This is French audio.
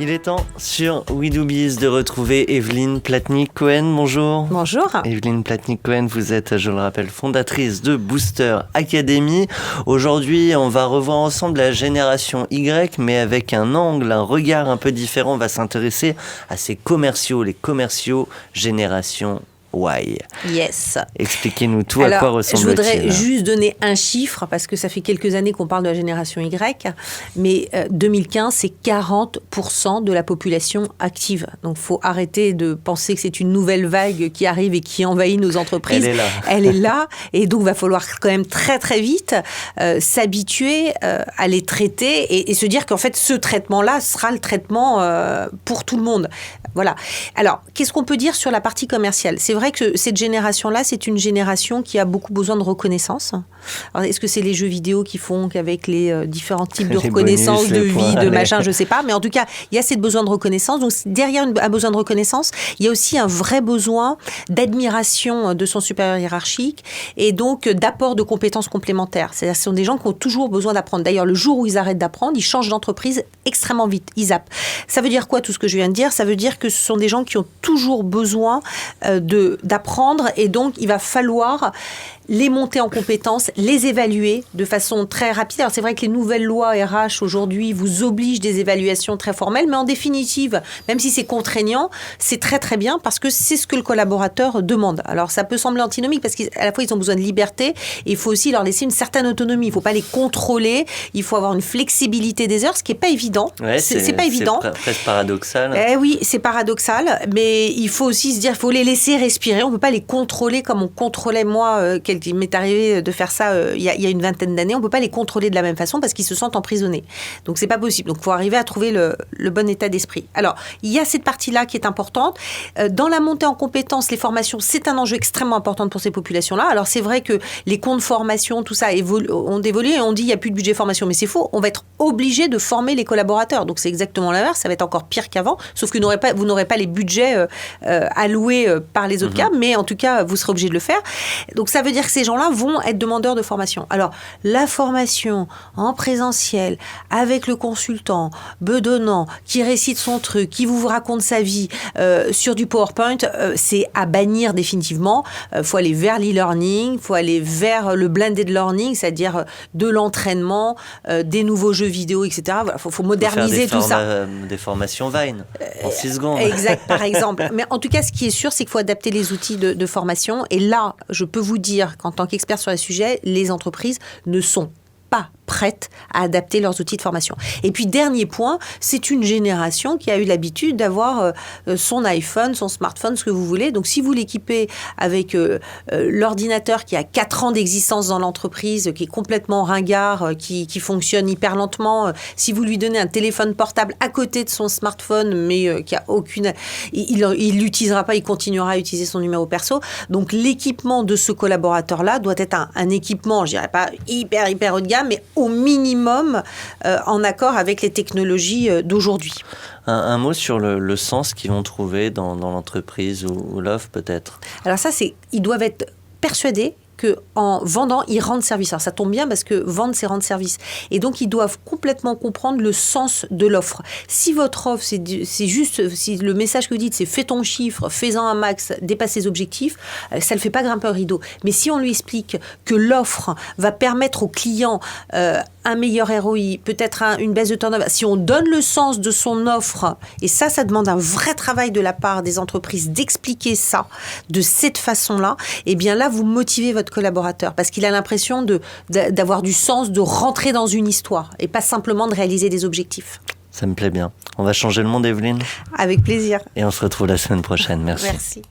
Il est temps sur We Do Biz de retrouver Evelyne Platnik-Cohen. Bonjour. Bonjour. Evelyne Platnik-Cohen, vous êtes, je le rappelle, fondatrice de Booster Academy. Aujourd'hui, on va revoir ensemble la génération Y, mais avec un angle, un regard un peu différent. On va s'intéresser à ces commerciaux, les commerciaux génération Y. Yes. Expliquez-nous tout. Alors, à quoi ressemble-t-il? Je voudrais juste donner un chiffre, parce que ça fait quelques années qu'on parle de la génération Y, mais 2015, c'est 40% de la population active. Donc, il faut arrêter de penser que c'est une nouvelle vague qui arrive et qui envahit nos entreprises. Elle est là. Elle est là, et donc il va falloir quand même très très vite s'habituer à les traiter et se dire qu'en fait, ce traitement-là sera le traitement pour tout le monde. Voilà. Alors, qu'est-ce qu'on peut dire sur la partie commerciale ? C'est vrai que cette génération-là, c'est une génération qui a beaucoup besoin de reconnaissance. Alors, est-ce que c'est les jeux vidéo qui font qu'avec les différents types de reconnaissance, de vie, de machin, je ne sais pas. Mais en tout cas, il y a cette besoin de reconnaissance. Donc, derrière un besoin de reconnaissance, il y a aussi un vrai besoin d'admiration de son supérieur hiérarchique et donc d'apport de compétences complémentaires. C'est-à-dire que ce sont des gens qui ont toujours besoin d'apprendre. D'ailleurs, le jour où ils arrêtent d'apprendre, ils changent d'entreprise extrêmement vite. Ils zappent. Ça veut dire quoi, tout ce que je viens de dire ? Ça veut dire que ce sont des gens qui ont toujours besoin d'apprendre et donc il va falloir les monter en compétences, les évaluer de façon très rapide. Alors c'est vrai que les nouvelles lois RH aujourd'hui vous obligent des évaluations très formelles, mais en définitive, même si c'est contraignant, c'est très très bien parce que c'est ce que le collaborateur demande. Alors ça peut sembler antinomique parce qu'à la fois ils ont besoin de liberté et il faut aussi leur laisser une certaine autonomie. Il ne faut pas les contrôler, il faut avoir une flexibilité des heures, ce qui n'est pas évident. Ouais, c'est pas évident. C'est presque paradoxal. Oui, c'est paradoxal, mais il faut aussi se dire, il faut les laisser respirer. On ne peut pas les contrôler comme on contrôlait moi, il m'est arrivé de faire ça il y a une vingtaine d'années. On ne peut pas les contrôler de la même façon parce qu'ils se sentent emprisonnés. Donc, ce n'est pas possible. Donc, il faut arriver à trouver le bon état d'esprit. Alors, il y a cette partie-là qui est importante. Dans la montée en compétences, les formations, c'est un enjeu extrêmement important pour ces populations-là. Alors, c'est vrai que les comptes formation, tout ça ont évolué et on dit qu'il n'y a plus de budget formation. Mais c'est faux. On va être obligé de former les collaborateurs. Donc, c'est exactement l'inverse. Ça va être encore pire qu'avant. Sauf que vous n'aurez pas les budgets alloués par les autres câbles. Mais en tout cas, vous serez obligé de le faire. Donc, ça veut dire que ces gens-là vont être demandeurs de formation. Alors, la formation en présentiel, avec le consultant, bedonnant, qui récite son truc, qui vous raconte sa vie sur du PowerPoint, c'est à bannir définitivement. Il faut aller vers l'e-learning, il faut aller vers le blended learning, c'est-à-dire de l'entraînement, des nouveaux jeux vidéo, etc. Il faut moderniser tout ça. Des formations Vine, en 6 secondes. Exact, par exemple. Mais en tout cas, ce qui est sûr, c'est qu'il faut adapter les outils de formation. Et là, je peux vous dire qu'en tant qu'expert sur les sujets, les entreprises ne sont pas prêtes à adapter leurs outils de formation. Et puis, dernier point, c'est une génération qui a eu l'habitude d'avoir son iPhone, son smartphone, ce que vous voulez. Donc, si vous l'équipez avec l'ordinateur qui a 4 ans d'existence dans l'entreprise, qui est complètement ringard, qui fonctionne hyper lentement, si vous lui donnez un téléphone portable à côté de son smartphone, mais qui a aucune... Il l'utilisera pas, il continuera à utiliser son numéro perso. Donc, l'équipement de ce collaborateur-là doit être un équipement, je dirais pas hyper haut de gamme, mais au minimum en accord avec les technologies d'aujourd'hui. Un mot sur le sens qu'ils vont trouver dans l'entreprise ou l'offre peut-être. Alors ça, ils doivent être persuadés qu'en vendant, ils rendent service. Alors ça tombe bien parce que vendre, c'est rendre service. Et donc, ils doivent complètement comprendre le sens de l'offre. Si votre offre, c'est juste, si le message que vous dites, c'est fais ton chiffre, fais-en un max, dépasse ses objectifs, ça ne le fait pas grimper un rideau. Mais si on lui explique que l'offre va permettre au client un meilleur ROI, peut-être une baisse de turnover, si on donne le sens de son offre, et ça demande un vrai travail de la part des entreprises d'expliquer ça de cette façon-là, eh bien là, vous motivez votre collaborateur parce qu'il a l'impression d'avoir du sens, de rentrer dans une histoire et pas simplement de réaliser des objectifs. Ça me plaît bien. On va changer le monde, Evelyne. Avec plaisir. Et on se retrouve la semaine prochaine. Merci. Merci.